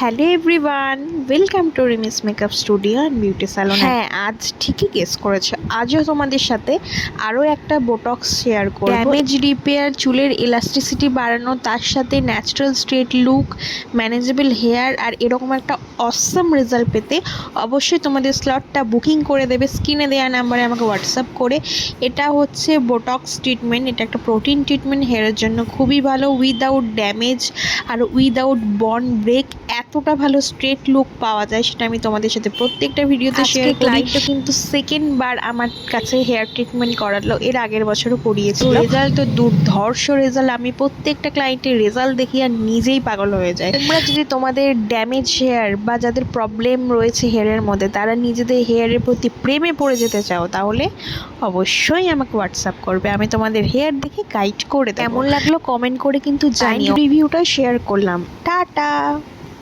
Hello everyone, welcome to রিমিস makeup studio and beauty salon. হ্যাঁ, আজ ঠিকই গেস করেছো, আজও তোমাদের সাথে আরও একটা বোটক্স শেয়ার করব। ড্যামেজ রিপেয়ার, চুলের ইলাস্টিসিটি বাড়ানো, তার সাথে natural straight look, manageable hair আর এরকম একটা অসম রেজাল্ট পেতে অবশ্যই তোমাদের স্লটটা বুকিং করে দেবে স্ক্রিনে দেওয়া নাম্বারে আমাকে হোয়াটসঅ্যাপ করে। এটা হচ্ছে বোটক্স ট্রিটমেন্ট, এটা একটা প্রোটিন ট্রিটমেন্ট, হেয়ারের জন্য খুবই ভালো, উইদাউট ড্যামেজ আর উইদাউট বন্ড ব্রেক। এতটা ভালো স্ট্রেট লুক পাওয়া যায় সেটা আমি তোমাদের সাথে প্রত্যেকটা ভিডিওতে শেয়ার করি। ক্লায়েন্টও কিন্তু সেকেন্ড বার আমার কাছে হেয়ার ট্রিটমেন্ট করালো, এর আগের বছরও করিয়েছিল। রেজাল্ট তো দুর্ধর্ষ রেজাল্ট, আমি প্রত্যেকটা ক্লায়েন্টের রেজাল্ট দেখি আর নিজেই পাগল হয়ে যায়। তোমরা যদি তোমাদের ড্যামেজ হেয়ার বা যাদের প্রবলেম রয়েছে হেয়ারের মধ্যে, তারা নিজেদের হেয়ারের প্রতি প্রেমে পড়ে যেতে চাও, তাহলে অবশ্যই আমাকে হোয়াটসঅ্যাপ করবে, আমি তোমাদের হেয়ার দেখে গাইড করে দেবো। কেমন লাগলো কমেন্ট করে কিন্তু জানিও। রিভিউটা শেয়ার করলাম। টাটা।